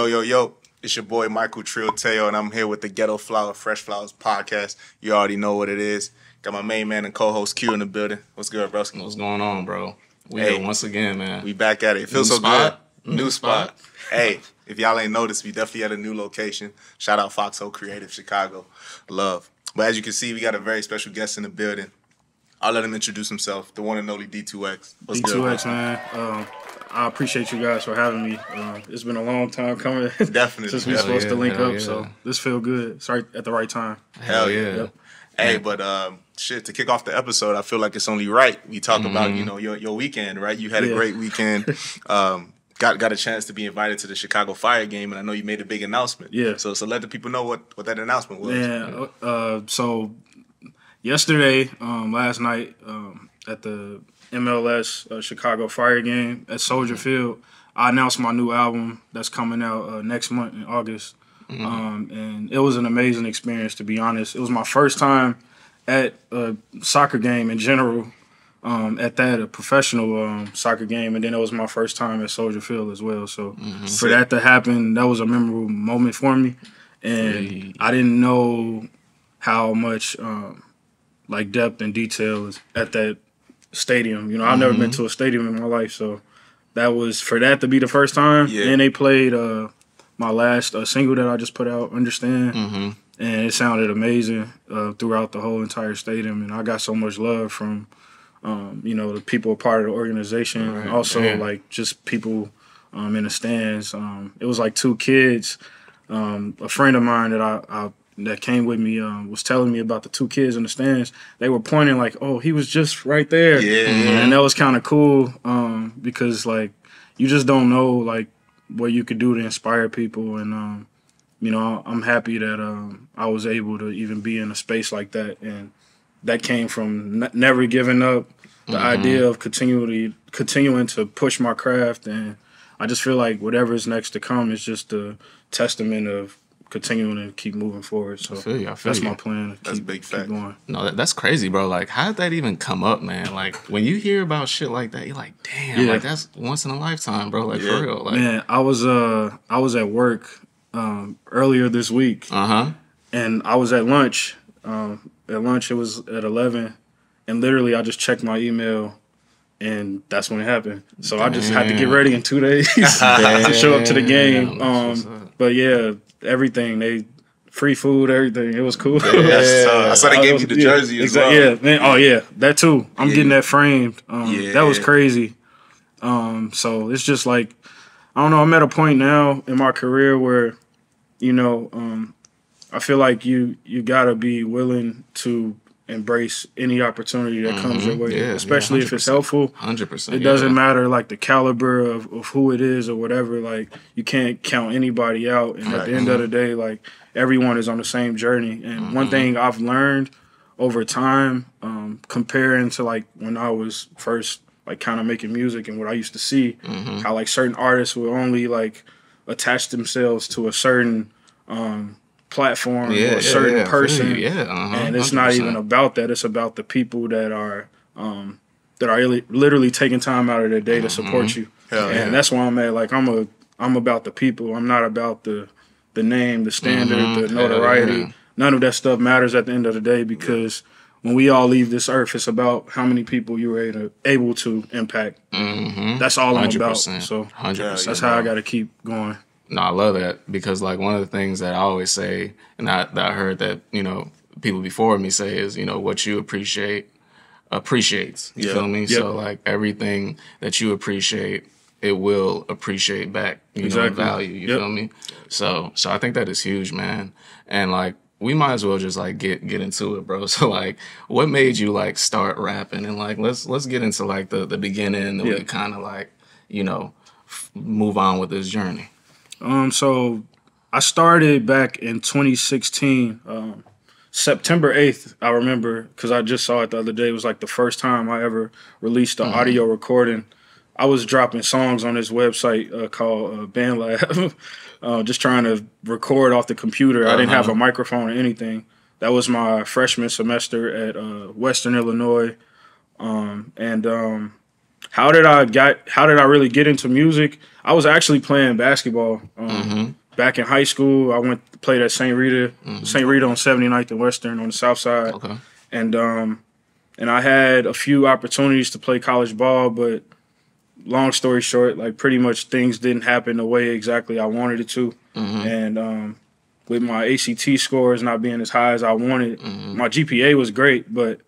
Yo. It's your boy Michael Trio, and I'm here with the Ghetto Flower Fresh Flowers podcast. You already know what it is. Got my main man and co-host Q in the building. What's good, bro? What's going on, bro? We here once again, man. We back at it. It feels so good. New spot. Hey, if y'all ain't noticed, we definitely at a new location. Shout out Foxhole Creative Chicago. Love. But as you can see, we got a very special guest in the building. I'll let him introduce himself. The one and only D2X. What's D2X, man. I appreciate you guys for having me. It's been a long time coming. Definitely. Since we were supposed to link up, so this feel good. It's right at the right time. Hell yeah. Yep. Hey, but to kick off the episode, I feel like it's only right we talk about, your weekend, right? You had a great weekend. Got a chance to be invited to the Chicago Fire game, and I know you made a big announcement. Yeah. So let the people know what that announcement was. Yeah. So yesterday, last night, at the MLS Chicago Fire game at Soldier Field, I announced my new album that's coming out next month in August. And it was an amazing experience, to be honest. It was my first time at a soccer game in general, a professional soccer game, and then it was my first time at Soldier Field as well. So for that to happen, that was a memorable moment for me. And I didn't know how much depth and detail is at that stadium. I've never been to a stadium in my life, so that was for that to be the first time. Yeah. And they played my last single that I just put out, Understand, and it sounded amazing throughout the whole entire stadium. And I got so much love from the people a part of the organization, and also just people in the stands. It was like two kids. A friend of mine that came with me was telling me about the two kids in the stands. They were pointing like, "Oh, he was just right there." Yeah. And that was kind of cool because you just don't know what you could do to inspire people. And I'm happy that I was able to even be in a space like that. And that came from never giving up, the idea of continuing to push my craft. And I just feel like whatever is next to come is just a testament of continuing to keep moving forward. So I feel you. My plan. That's a big fact. Keep going. No, that's crazy, bro. How did that even come up, man? When you hear about shit like that, you're like, damn, that's once in a lifetime, bro. For real. Man, I was at work earlier this week, and I was at lunch. At lunch, it was at 11, and literally I just checked my email, and that's when it happened. So I just had to get ready in 2 days to show up to the game. But yeah, everything, free food, everything. It was cool. I saw they gave you the jersey as well. Yeah, man. Oh yeah, that too. I'm getting that framed. That was crazy. So it's just I don't know. I'm at a point now in my career where, I feel like you gotta be willing to embrace any opportunity that comes your way, especially if it's helpful. 100%. It doesn't matter the caliber of who it is or whatever. You can't count anybody out. And at the end of the day, everyone is on the same journey. And one thing I've learned over time, comparing to when I was first kind of making music and what I used to see, how certain artists will only attach themselves to a certain platform or a certain person, and it's 100%. Not even about that. It's about the people that are literally taking time out of their day to support you. That's why I'm at. I'm about the people. I'm not about the name, the standard, the notoriety. None of that stuff matters at the end of the day, because when we all leave this earth, it's about how many people you were able to impact. That's all I'm about. So 100%, that's how I got to keep going. No, I love that, because one of the things that I always say, and that I heard that people before me say is what you appreciate appreciates. You feel me? Yep. So everything that you appreciate, it will appreciate back. Value. You feel me? So I think that is huge, man. And we might as well just get into it, bro. So what made you start rapping? And let's get into the beginning, and then we kind of move on with this journey. So I started back in 2016, September 8th, I remember, because I just saw it the other day. It was the first time I ever released an audio recording. I was dropping songs on this website called BandLab, just trying to record off the computer. I didn't have a microphone or anything. That was my freshman semester at Western Illinois. how did I really get into music? I was actually playing basketball back in high school. I played at St. Rita on 79th and Western on the South Side. Okay. And I had a few opportunities to play college ball, but long story short, like pretty much things didn't happen the way exactly I wanted it to. And with my ACT scores not being as high as I wanted, my GPA was great, but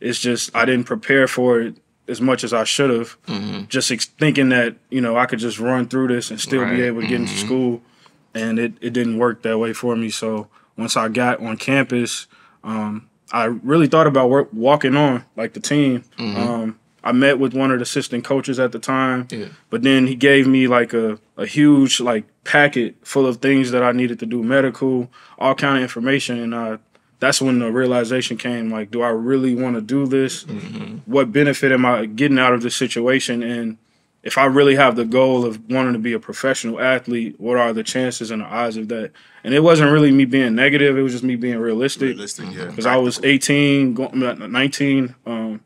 it's just I didn't prepare for it as much as I should have. Just thinking that, you know, I could just run through this and still be able to get into school. And it didn't work that way for me. So once I got on campus, I really thought about walking on, like the team. I met with one of the assistant coaches at the time, but then he gave me like a huge like packet full of things that I needed to do, medical, all kind of information. And that's when the realization came, like, do I really want to do this? What benefit am I getting out of this situation? And if I really have the goal of wanting to be a professional athlete, what are the chances and the odds of that? And it wasn't really me being negative. It was just me being realistic. Because I was 18, 19, and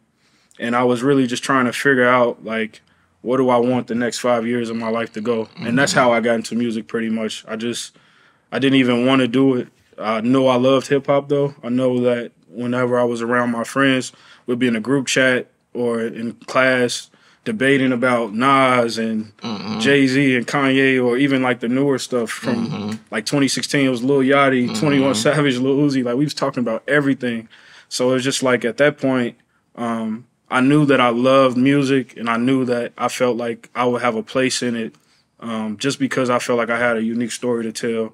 I was really just trying to figure out, like, what do I want the next 5 years of my life to go? And that's how I got into music pretty much. I didn't even want to do it. I know I loved hip-hop, though. I know that whenever I was around my friends, we'd be in a group chat or in class debating about Nas and Jay-Z and Kanye, or even like the newer stuff from like 2016. It was Lil Yachty, 21 Savage, Lil Uzi. Like we was talking about everything. So it was just like at that point, I knew that I loved music, and I knew that I felt like I would have a place in it, just because I felt like I had a unique story to tell,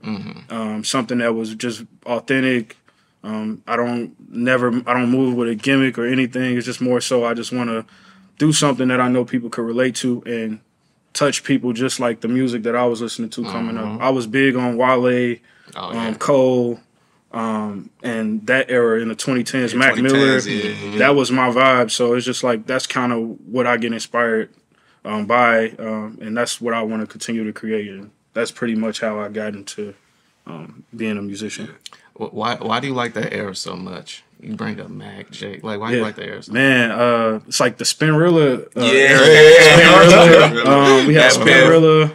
something that was just authentic. I don't move with a gimmick or anything. It's just more so I just want to do something that I know people could relate to and touch people just like the music that I was listening to coming up. I was big on Wale, Cole, and that era in the 2010s, Mac Miller. That was my vibe. So it's just like that's kind of what I get inspired by, and that's what I want to continue to create. And that's pretty much how I got into being a musician. Why do you like that era so much? You bring up Mac, Jake. Like, why do you like that era so much? Man, it's like the Spinrilla era. We had Spinrilla.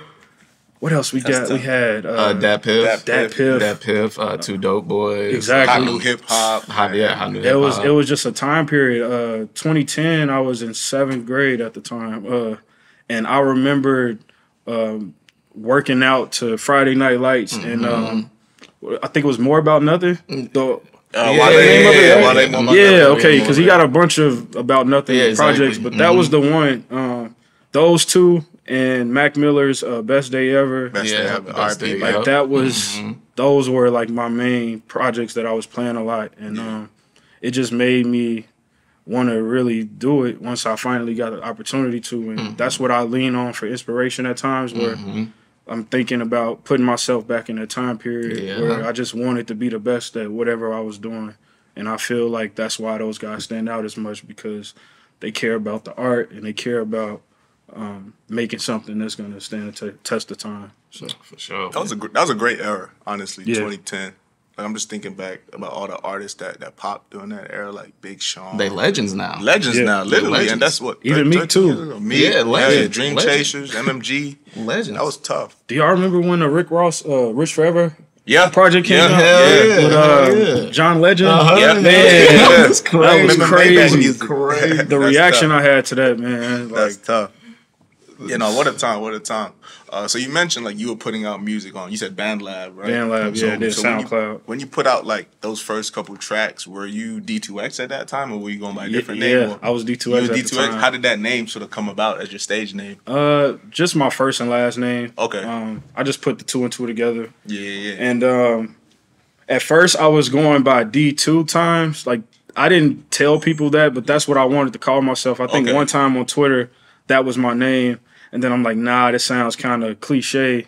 What else we got? We had Dat Piff, Two Dope Boys. Exactly. Hot New Hip Hop. Hot New Hip Hop. It was just a time period. 2010, I was in 7th grade at the time. And I remembered working out to Friday Night Lights, and I think it was More About Nothing. Okay, because he got a bunch of About Nothing projects, but that was the one. Those two and Mac Miller's Best Day Ever. Best Day Ever. Like that was those were like my main projects that I was playing a lot, and it just made me want to really do it once I finally got the opportunity to, and that's what I lean on for inspiration at times where I'm thinking about putting myself back in that time period where I just wanted to be the best at whatever I was doing. And I feel like that's why those guys stand out as much, because they care about the art and they care about making something that's going to stand the test of time. So for sure. That was a great era, honestly, 2010. Like, I'm just thinking back about all the artists that popped during that era, like Big Sean. They legends now. Now, literally. Legends. And that's what... Even Meek, too. Legends. Dream Chasers, MMG. Legends. That was tough. Do y'all remember when the Rick Ross, Rich Forever project came out? With John Legend? Man, that was crazy. Crazy. The reaction I had to that, man. That's tough. You know, what a time. So you mentioned, like, you were putting out music on, you said BandLab, right? BandLab, so SoundCloud. When you put out, like, those first couple tracks, were you D2X at that time, or were you going by a different name? Yeah, I was D2X at the time. How did that name sort of come about as your stage name? Just my first and last name. Okay. I just put the 2 and 2 together. Yeah. And at first, I was going by D2 times. Like, I didn't tell people that, but that's what I wanted to call myself. I think one time on Twitter, that was my name. And then I'm like, nah, this sounds kind of cliche.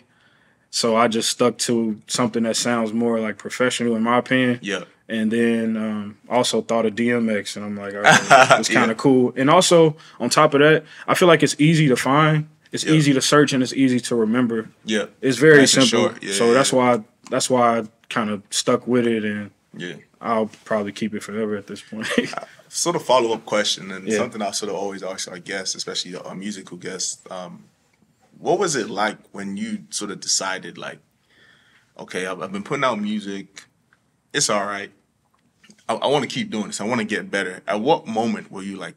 So I just stuck to something that sounds more like professional in my opinion. Yeah. And then also thought of DMX. And I'm like, all right, it's kind of cool. And also, on top of that, I feel like it's easy to find. It's easy to search, and it's easy to remember. Yeah. It's very simple. Yeah, so that's why I kind of stuck with it. And Yeah. I'll probably keep it forever at this point. Sort of follow-up question, and something I sort of always ask our guests, especially our musical guests. What was it like when you sort of decided, like, okay, I've been putting out music, it's all right. I want to keep doing this. I want to get better. At what moment were you like,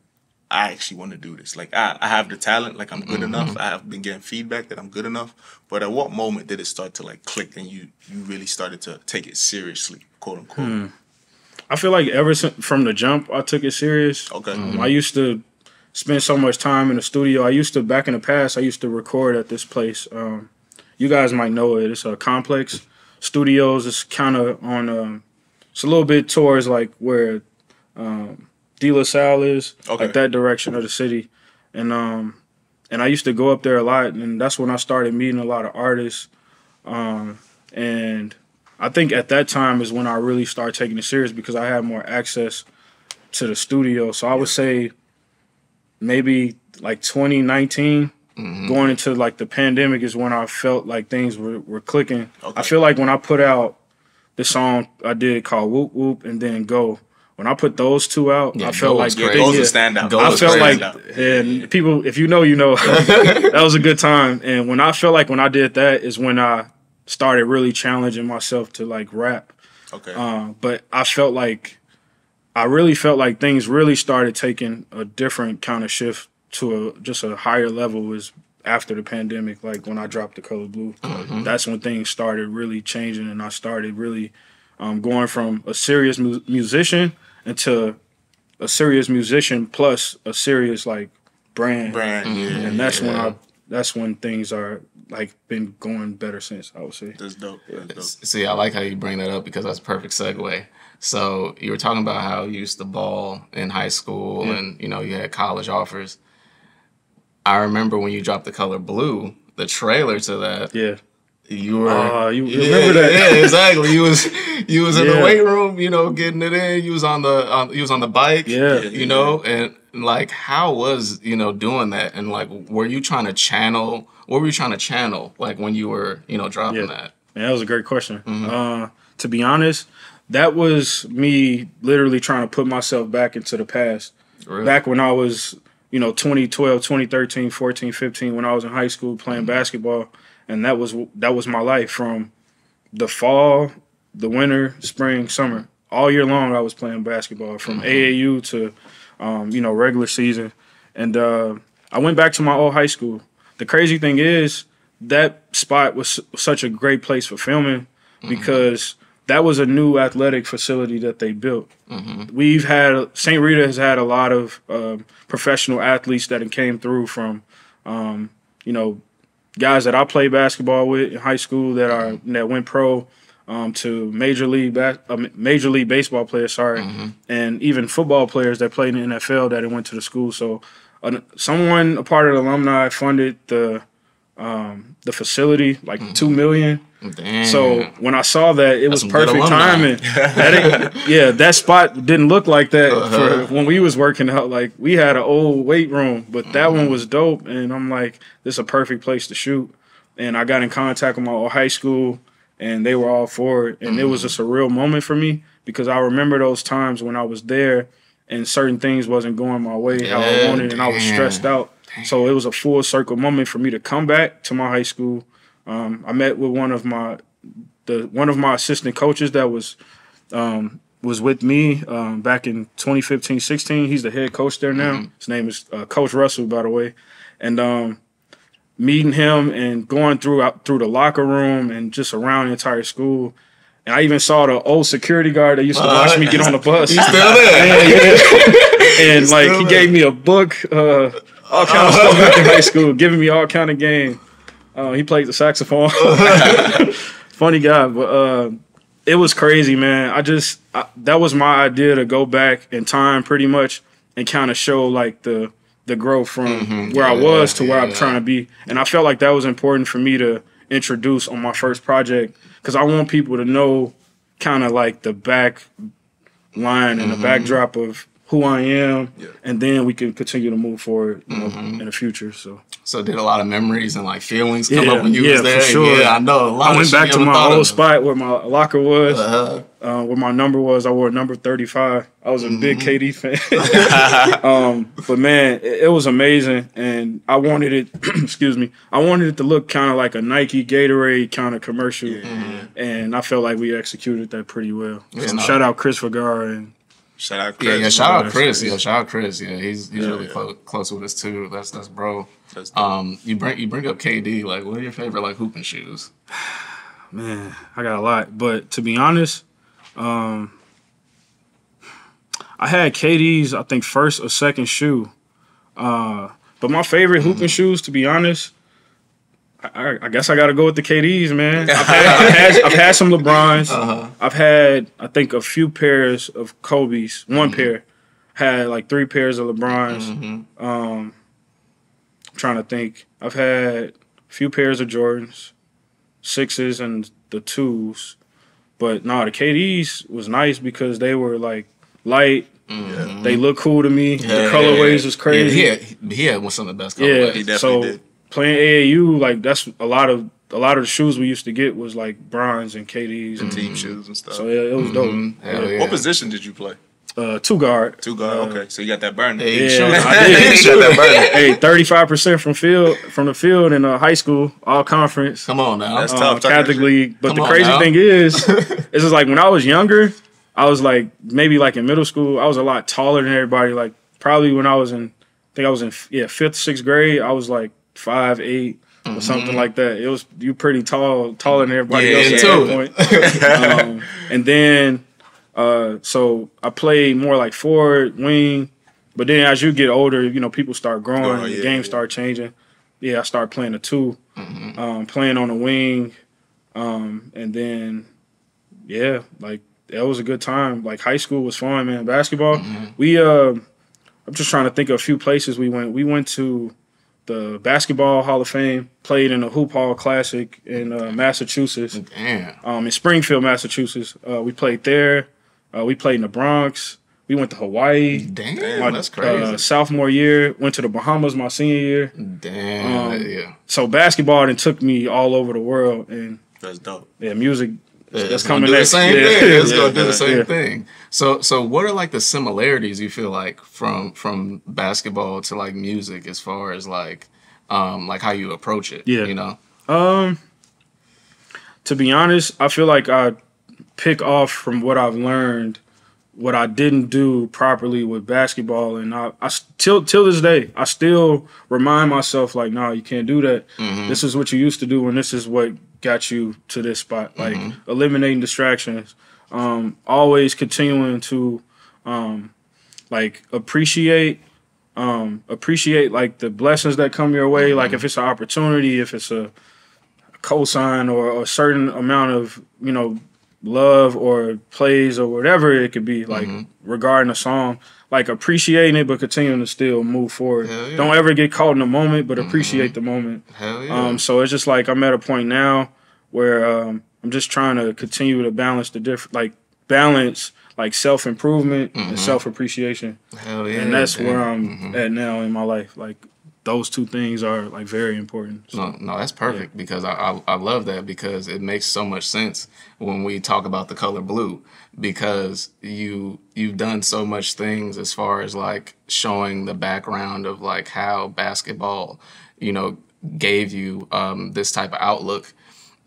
I actually want to do this? Like, I have the talent, like I'm good enough. I have been getting feedback that I'm good enough. But at what moment did it start to like click and you really started to take it seriously, quote unquote? I feel like ever since from the jump, I took it serious. Okay. I used to spend so much time in the studio. Back in the past, I used to record at this place. You guys might know it. It's a Complex Studios. It's kind of on, it's a little bit towards like where De La Salle is, like that direction of the city. And I used to go up there a lot, and that's when I started meeting a lot of artists. And I think at that time is when I really started taking it serious because I had more access to the studio. So I would say maybe like 2019, going into like the pandemic is when I felt like things were clicking. I feel like when I put out the song I did called Whoop Whoop and then Go, when I put those two out, I felt like those are standout. I felt like, and people, if you know, you know, that was a good time. And when I felt like when I did that is when I started really challenging myself to like rap. But I really felt like things really started taking a different kind of shift to just a higher level was after the pandemic, like when I dropped The Color Blue. That's when things started really changing, and I started really going from a serious musician into a serious musician plus a serious like brand. And that's when things are like been going better since, I would say. That's dope. See, I like how you bring that up because that's a perfect segue. So you were talking about how you used to ball in high school and, you know, you had college offers. I remember when you dropped The Color Blue, the trailer to that. Yeah. You were you remember that? Yeah, exactly. You was in the weight room, you know, getting it in. You was on the bike, you know, and like how was, you know, doing that, and like were you trying to channel? What were you trying to channel like when you were, you know, dropping that? Man, that was a great question. To be honest, that was me literally trying to put myself back into the past. Really? Back when I was, you know, 2012, 2013, 14, 15, when I was in high school playing basketball. And that was my life from the fall, the winter, spring, summer. All year long I was playing basketball from AAU to, you know, regular season. And I went back to my old high school. The crazy thing is that spot was such a great place for filming because that was a new athletic facility that they built. We've had, St. Rita has had a lot of professional athletes that came through from, you know, guys that I played basketball with in high school that went pro, to major league baseball players, and even football players that played in the NFL that went to the school. So a part of the alumni funded the facility, like $2 million. Damn. So when I saw that, it was perfect timing. That spot didn't look like that for when we was working out. Like we had an old weight room, but that one was dope. And I'm like, this is a perfect place to shoot. And I got in contact with my old high school, and they were all for it. And it was just a real moment for me because I remember those times when I was there and certain ththings wasn't going my way how I wanted, and I was stressed out. So it was a full circle moment for me to come back to my high school. I met with one of my assistant coaches that was with me back in 2015-16. He's the head coach there now. His name is Coach Russell, by the way. And meeting him and going through the locker room and just around the entire school. And I even saw the old security guard that used to watch me get on the bus. He's still there. And like he gave me a book, all kind of stuff back in high school, giving me all kind of game. He played the saxophone. Funny guy, but it was crazy, man. That was my idea to go back in time pretty much and kind of show like the growth from where I was to where I'm trying to be. And I felt like that was important for me to introduce on my first project because I want people to know kind of like the back line and the backdrop of who I am, Yeah. and then we can continue to move forward, you know, in the future. So did a lot of memories and like feelings come up when you was there? For sure. Yeah, I know. A lot I went back to my old spot where my locker was, where my number was. I wore number 35. I was a big KD fan. But man, it was amazing, and I wanted it. Excuse me. I wanted it to look kind of like a Nike Gatorade kind of commercial, and I felt like we executed that pretty well. So shout out Chris Vergara and. Shout out Chris. Yeah, shout out Chris. Yeah, shout out Chris. Yeah, he's really close with us too. That's bro. That's you bring up KD. Like, what are your favorite like hooping shoes? Man, I got a lot, but to be honest, I had KD's I think first or second shoe, but my favorite hooping shoes, to be honest. I guess I got to go with the KDs, man. I've had some LeBrons. I've had, I think, a few pairs of Kobe's. One pair. Had like 3 pairs of LeBrons. I'm trying to think. I've had a few pairs of Jordans, 6s and the 2s. But no, the KDs was nice because they were like light. They look cool to me. The colorways was crazy. Yeah, he had some of the best colorways. He definitely did. Playing AAU, like that's a lot of the shoes we used to get was like bronze and KDs and team shoes and stuff. So yeah, it was dope. What position did you play? 2 guard. 2 guard. Okay, so you got that burner. I did. You got that burner. Hey, 35% from the field in high school, all conference. Come on now, that's tough. Catholic League. But the crazy thing is just like when I was younger, I was like maybe like in middle school, I was a lot taller than everybody. Like probably when I was in 5th, 6th grade, I was like 5'8" or something like that. It was you pretty taller than everybody else at that point. And then so I played more like forward, wing. But then as you get older, you know, people start growing, the game start changing. Yeah, I started playing a 2, playing on the wing, and then like that was a good time. Like high school was fun, man. Basketball, we I'm just trying to think of a few places we went. We went to the Basketball Hall of Fame, played in the Hoop Hall Classic in Massachusetts. Damn. In Springfield, Massachusetts. We played there. We played in the Bronx. We went to Hawaii. Damn, that's crazy. Sophomore year. Went to the Bahamas my senior year. Damn. So basketball then took me all over the world. And that's dope. Yeah, music. That's coming next. It's gonna do the same thing. So what are like the similarities you feel like from basketball to like music as far as like how you approach it? Yeah. You know? To be honest, I feel like I pick off from what I've learned, what I didn't do properly with basketball, and I till this day, I still remind myself like, no, you can't do that. This is what you used to do, and this is what got you to this spot. Like eliminating distractions, always continuing to like appreciate like the blessings that come your way. Like if it's an opportunity, if it's a cosign or a certain amount of, you know, love or plays or whatever it could be, like regarding a song, like appreciating it but continuing to still move forward. Don't ever get caught in the moment, but appreciate the moment. So it's just like I'm at a point now where I'm just trying to continue to balance balance self-improvement and self-appreciation. And that's where I'm at now in my life. Like those two things are like very important. So, no, that's perfect because I love that because it makes so much sense when we talk about the color blue because you've done so much things as far as like showing the background of like how basketball, you know, gave you this type of outlook.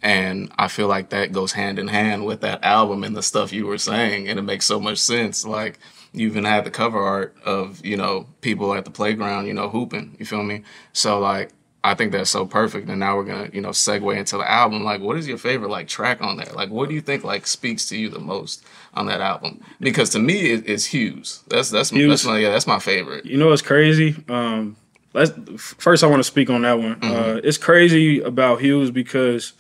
And I feel like that goes hand in hand with that album and the stuff you were saying. And it makes so much sense. Like, you even had the cover art of, you know, people at the playground, you know, hooping. You feel me? So, like, I think that's so perfect. And now we're going to, you know, segue into the album. Like, what is your favorite, like, track on there? Like, what do you think, like, speaks to you the most on that album? Because to me, it's Hughes. That's my favorite. You know what's crazy? First, I want to speak on that one. It's crazy about Hughes because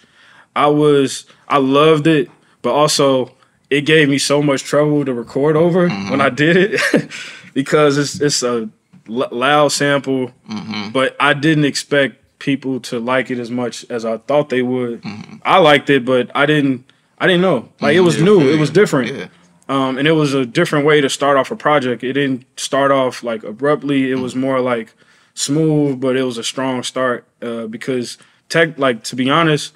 I loved it, but also it gave me so much trouble to record over when I did it because it's a loud sample, but I didn't expect people to like it as much as I thought they would. I liked it, but I didn't know. Like it was new, it was different. And it was a different way to start off a project. It didn't start off like abruptly. It was more like smooth, but it was a strong start because to be honest,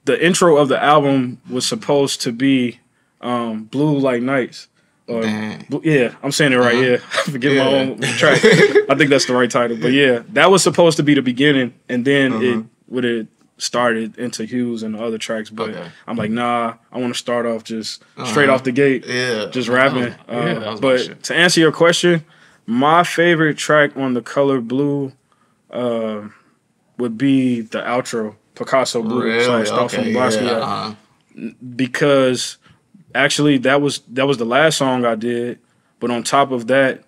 the intro of the album was supposed to be Blue Like Nights. Yeah, I'm saying it right. Yeah, I forget my own track. I think that's the right title. But yeah, that was supposed to be the beginning, and then it would have started into Hughes and the other tracks. But I'm like, nah, I want to start off just straight off the gate, just rapping. But to answer your question, my favorite track on The Color Blue would be the outro, Picasso Blue. Really? From Basquiat. Because actually, that was the last song I did. But on top of that,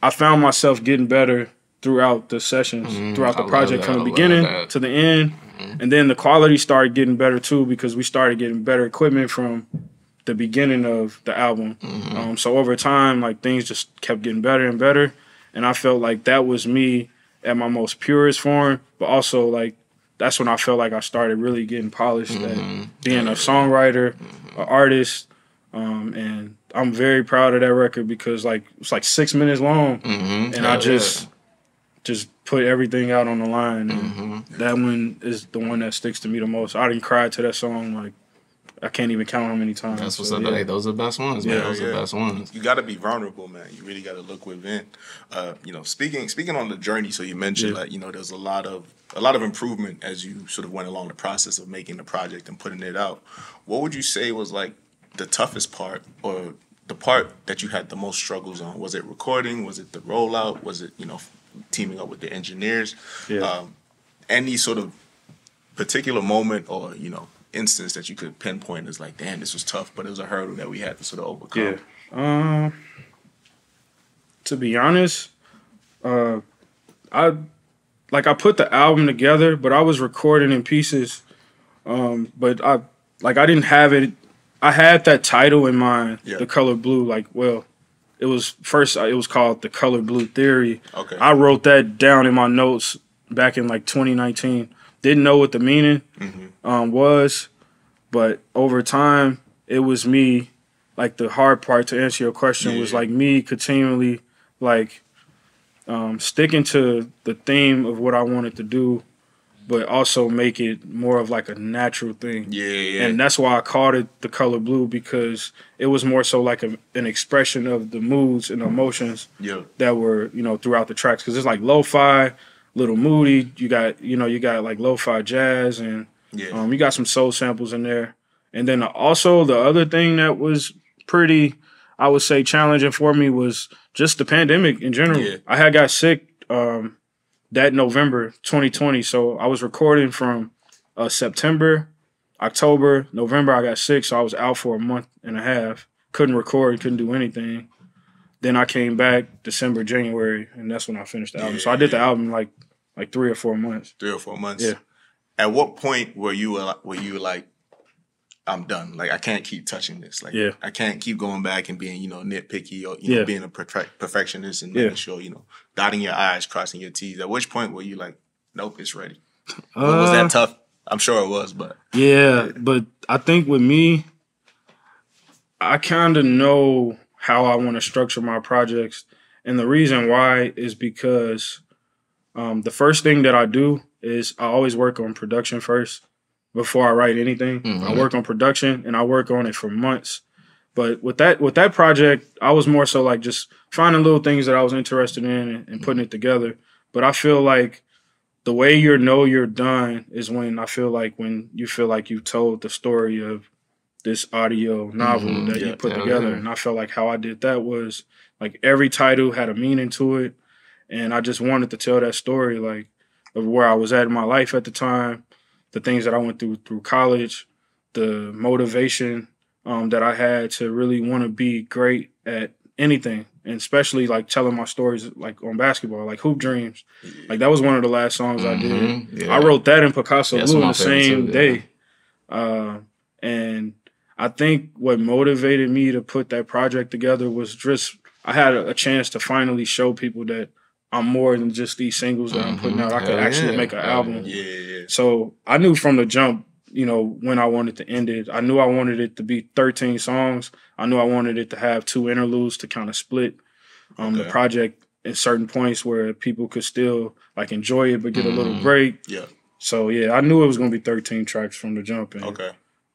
I found myself getting better throughout the sessions, throughout the project, from the beginning to the end. And then the quality started getting better too because we started getting better equipment from the beginning of the album. So over time, like things just kept getting better and better. And I felt like that was me at my most purest form, but also like that's when I felt like I started really getting polished at being a songwriter, an artist. And I'm very proud of that record because like it's like 6 minutes long, and I just put everything out on the line. And that one is the one that sticks to me the most. I didn't cry to that song like I can't even count how many times. That's what's up. Hey, those are the best ones, man. Those are the best ones. You got to be vulnerable, man. You really got to look within. Speaking on the journey. So you mentioned like there's a lot of improvement as you sort of went along the process of making the project and putting it out. What would you say was like the toughest part or the part that you had the most struggles on? Was it recording? Was it the rollout? Was it, teaming up with the engineers? Any sort of particular moment or, instance that you could pinpoint as like, damn, this was tough, but it was a hurdle that we had to sort of overcome? To be honest, I put the album together, but I was recording in pieces. But I didn't have it. I had that title in mind, The Color Blue. It was called The Color Blue Theory. Okay. I wrote that down in my notes back in 2019. Didn't know what the meaning was, but over time, it was me. Like the hard part to answer your question was like me continually sticking to the theme of what I wanted to do, but also make it more of like a natural thing. And that's why I called it The Color Blue, because it was more so like an expression of the moods and emotions that were, throughout the tracks. Because it's like lo-fi, little moody. You got like lo-fi jazz, and you got some soul samples in there. And then also the other thing that was pretty, I would say, challenging for me was just the pandemic in general. I had got sick that November 2020. So I was recording from September, October, November. I got sick, so I was out for a month and a half. Couldn't record, couldn't do anything. Then I came back December, January, and that's when I finished the album. So I did the album like 3 or 4 months. 3 or 4 months. Yeah. At what point were you like, I'm done. Like, I can't keep touching this. Like, I can't keep going back and being, nitpicky or, being a perfectionist and making sure, dotting your I's, crossing your T's. At which point were you like, nope, it's ready? Was that tough? I'm sure it was, but. Yeah, but I think with me, I kind of know how I want to structure my projects. And the reason why is because the first thing that I do is I always work on production first. Before I write anything, I work on production, and I work on it for months. But with that project, I was more so like just finding little things that I was interested in and putting it together. But I feel like the way you're done is when you feel like you told the story of this audio novel that you put together. And I felt like how I did that was like every title had a meaning to it, and I just wanted to tell that story like of where I was at in my life at the time. The things that I went through college, the motivation that I had to really want to be great at anything, and especially like telling my stories like on basketball, like Hoop Dreams. Like that was one of the last songs I did. I wrote that in Picasso Blue in the same day. And I think what motivated me to put that project together was just I had a chance to finally show people that I'm more than just these singles that I'm putting out. I could actually make an album. So I knew from the jump when I wanted to end it. I knew I wanted it to be 13 songs. I knew I wanted it to have 2 interludes to kind of split the project at certain points where people could still like enjoy it but get a little break. Yeah. So yeah, I knew it was going to be 13 tracks from the jump. And, okay.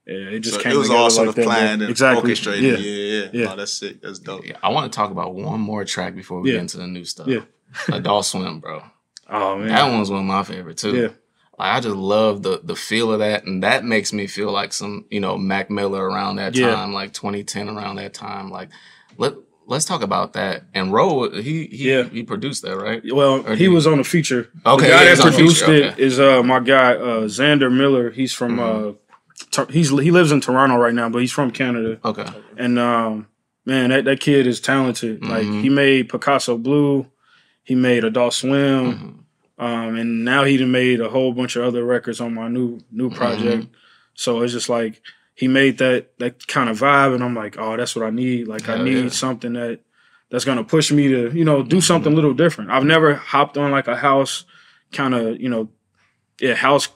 Yeah, it just came. It was all sort of planned and orchestrated. Yeah. Oh, that's sick. That's dope. Yeah, I want to talk about one more track before we get into the new stuff. Yeah. Adult Swim, bro. Oh man, that one's one of my favorites too. Yeah. Like, I just love the feel of that, and that makes me feel like some Mac Miller around that time, like 2010 around that time. Like let's talk about that. And Ro, he produced that, right? Well, he was on the feature. Okay, the guy that produced it is my guy Xander Miller. He's from he lives in Toronto right now, but he's from Canada. Okay, and man, that kid is talented. Mm-hmm. Like he made Picasso Blue, he made Adult Swim. And now he done made a whole bunch of other records on my new project. So it's just like he made that kind of vibe, and I'm like, oh, that's what I need. Like I need something that's gonna push me to do something a little different. I've never hopped on like a house kind of house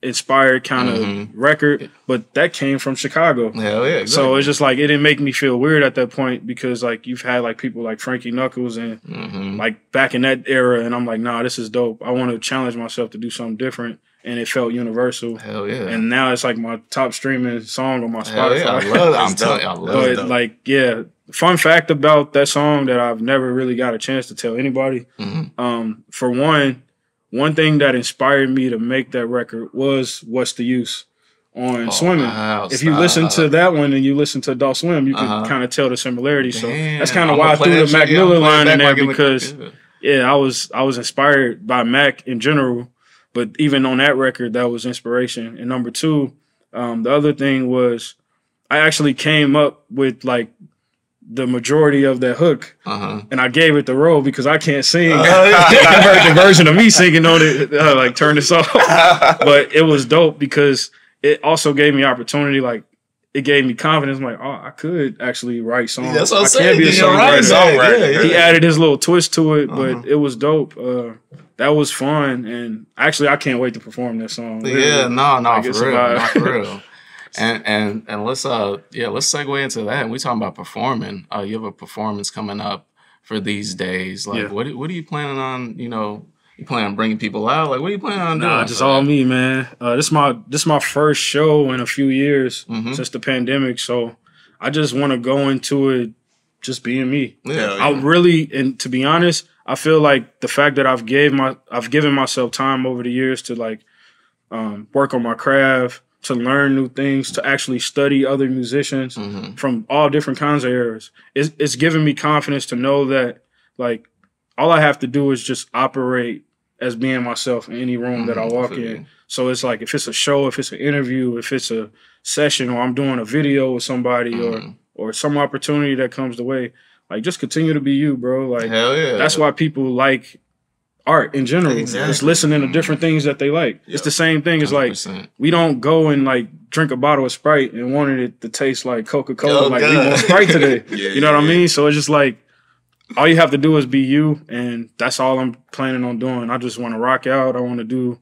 inspired kind of record, but that came from Chicago. Hell yeah! Exactly. So it's just like it didn't make me feel weird at that point because like you've had like people like Frankie Knuckles and like back in that era, and I'm like, nah, this is dope. I want to challenge myself to do something different, and it felt universal. Hell yeah! And now it's like my top streaming song on my Spotify. Yeah, I love it. I'm telling you, I love it. But like, yeah, fun fact about that song that I've never really got a chance to tell anybody. For one thing that inspired me to make that record was What's the Use on Swimming. Wow, if you listen to that one and you listen to Adult Swim, you can kind of tell the similarity. So that's kind of why I threw the Mac Miller line in there because, I was inspired by Mac in general. But even on that record, that was inspiration. And number 2, the other thing was I actually came up with like the majority of that hook, and I gave it the role because I can't sing. I heard the version of me singing on it, like turn this off. But it was dope because it also gave me opportunity. Like it gave me confidence. I'm like, oh, I could actually write songs. That's what I'm saying. I can be a songwriter. Yeah. He added his little twist to it, but it was dope. That was fun, and actually, I can't wait to perform that song. Yeah, no, for real. And let's segue into that. And we talking about performing. You have a performance coming up for these days. Like, what are you planning on? You plan on bringing people out? Like, what are you planning on doing? Nah, just all me, man. This my first show in a few years since the pandemic. So I just want to go into it just being me. Yeah, I really, and to be honest, I feel like the fact that I've given myself time over the years to like work on my craft, to learn new things, to actually study other musicians from all different kinds of eras. It's given me confidence to know that like all I have to do is just operate as being myself in any room that I walk in. So it's like if it's a show, if it's an interview, if it's a session, or I'm doing a video with somebody, or some opportunity that comes the way, like just continue to be you, bro. Like hell yeah. That's why people like art in general. Exactly. It's listening to different things that they like. It's the same thing as like 100%. we don't go and like drink a bottle of Sprite and wanted it to taste like Coca-Cola. Like we want Sprite today. You know what I mean? So it's just like all you have to do is be you, and that's all I'm planning on doing. I just want to rock out. I want to do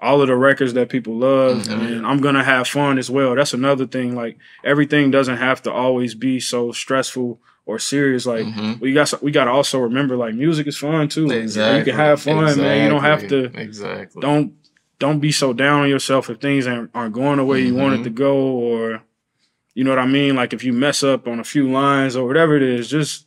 all of the records that people love, and I'm gonna have fun as well. That's another thing. Like everything doesn't have to always be so stressful or serious. Like we got to also remember like music is fun too. Exactly. You can have fun, man. You don't have to don't be so down on yourself if things aren't going the way you want it to go, or you know what I mean? Like if you mess up on a few lines or whatever it is, just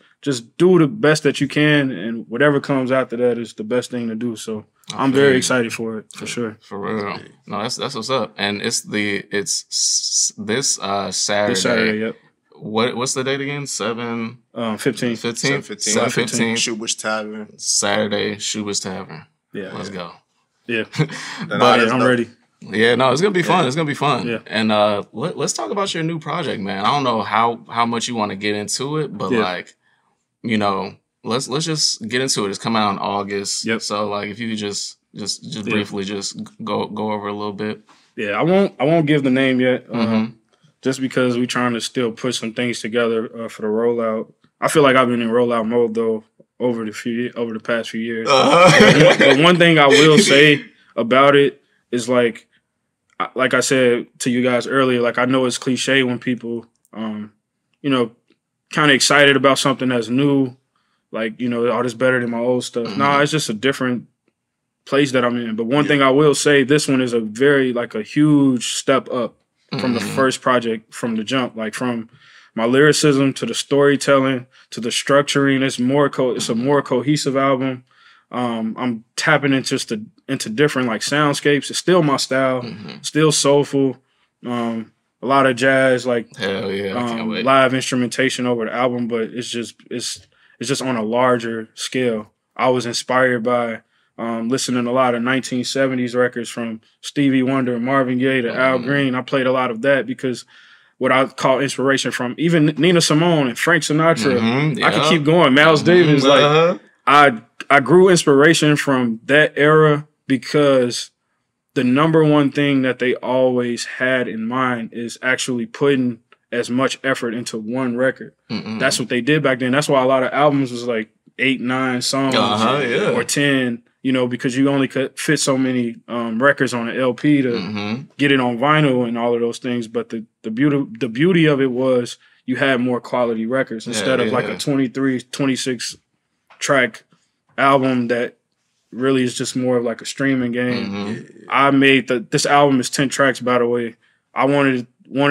do the best that you can, and whatever comes after that is the best thing to do. So I'm very excited for it, for sure. For real. No, that's what's up. And it's this Saturday. This Saturday, yep. What's the date again? 7-15. 7-15. Schubit's Tavern. Saturday, Schubit's Tavern. Yeah. Let's go. Yeah. But I'm ready. Yeah, no, it's gonna be fun. It's gonna be fun. Yeah. And let's talk about your new project, man. I don't know how much you want to get into it, but like, let's just get into it. It's coming out in August. Yep. So like, if you could just briefly just go over a little bit. Yeah, I won't give the name yet. Just because we're trying to still put some things together for the rollout. I feel like I've been in rollout mode though over the past few years. But one thing I will say about it is like like I said to you guys earlier, like I know it's cliche when people, you know, kind of excited about something that's new, like, you know, oh, this better than my old stuff. Mm-hmm. No, it's just a different place that I'm in. But one thing I will say, this one is a huge step up from the first project, from the jump, like from my lyricism to the storytelling to the structuring. It's a more cohesive album. I'm tapping into different like soundscapes. It's still my style, still soulful. A lot of jazz, like hell yeah, I can't wait. Live instrumentation over the album, but it's just on a larger scale. I was inspired by listening to a lot of 1970s records from Stevie Wonder, Marvin Gaye to Al Green. I played a lot of that because what I call inspiration from even Nina Simone and Frank Sinatra. I could keep going. Miles Davis, like I grew inspiration from that era because the number one thing that they always had in mind is actually putting as much effort into one record. That's what they did back then. That's why a lot of albums was like 8, 9 songs or 10, you know, because you only could fit so many records on an LP to get it on vinyl and all of those things. But the beauty of it was you had more quality records instead of like a 23, 26 track album that really is just more of like a streaming game. I made this album is 10 tracks, by the way. I wanted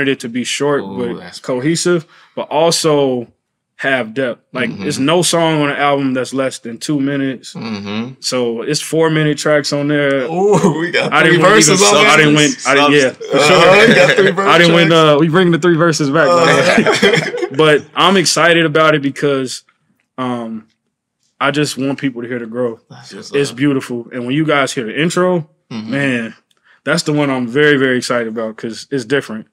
it to be short but cohesive, but also have depth. Like there's no song on the album that's less than 2 minutes. So it's 4-minute tracks on there. Oh, we got 3 verses on there. I didn't win. Got 3 verses. I didn't win. We bring the 3 verses back. But I'm excited about it because I just want people to hear the growth. It's beautiful. And when you guys hear the intro, man, that's the one I'm very, very excited about because it's different.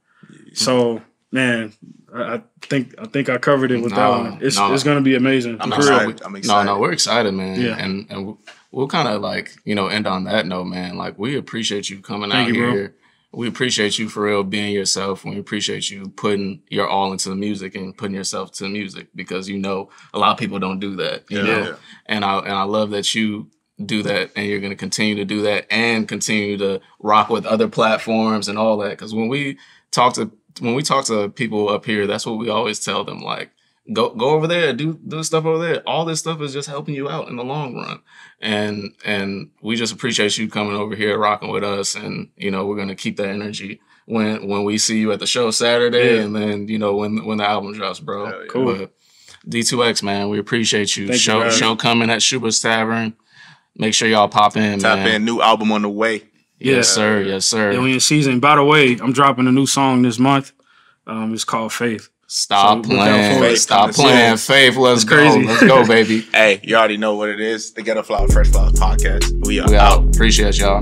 So, man, I think I covered it with that one. It's going to be amazing. I'm excited. No, we're excited, man. Yeah. And we'll kind of like, you know, end on that note, man. Like, we appreciate you coming out here. Bro. We appreciate you for real being yourself. We appreciate you putting your all into the music and putting yourself to the music because, you know, a lot of people don't do that, you know? Yeah. And I love that you do that and you're going to continue to do that and continue to rock with other platforms and all that. Because when we talk to people up here, that's what we always tell them, like, go over there, do stuff over there. All this stuff is just helping you out in the long run. And we just appreciate you coming over here, rocking with us. And, you know, we're going to keep that energy when we see you at the show Saturday and then, you know, when the album drops, bro. Yeah. Cool. But D2X, man, we appreciate you. Thank you, show coming at Schubert's Tavern. Make sure y'all pop in, Tap in, new album on the way. Yes, sir. Yes, sir. And we in season. By the way, I'm dropping a new song this month. It's called Faith. Stop playing. Stop playing. Faith, let's go. Let's go, baby. Hey, you already know what it is. The Ghetto Flower Fresh Flower Podcast. We are out. Appreciate y'all.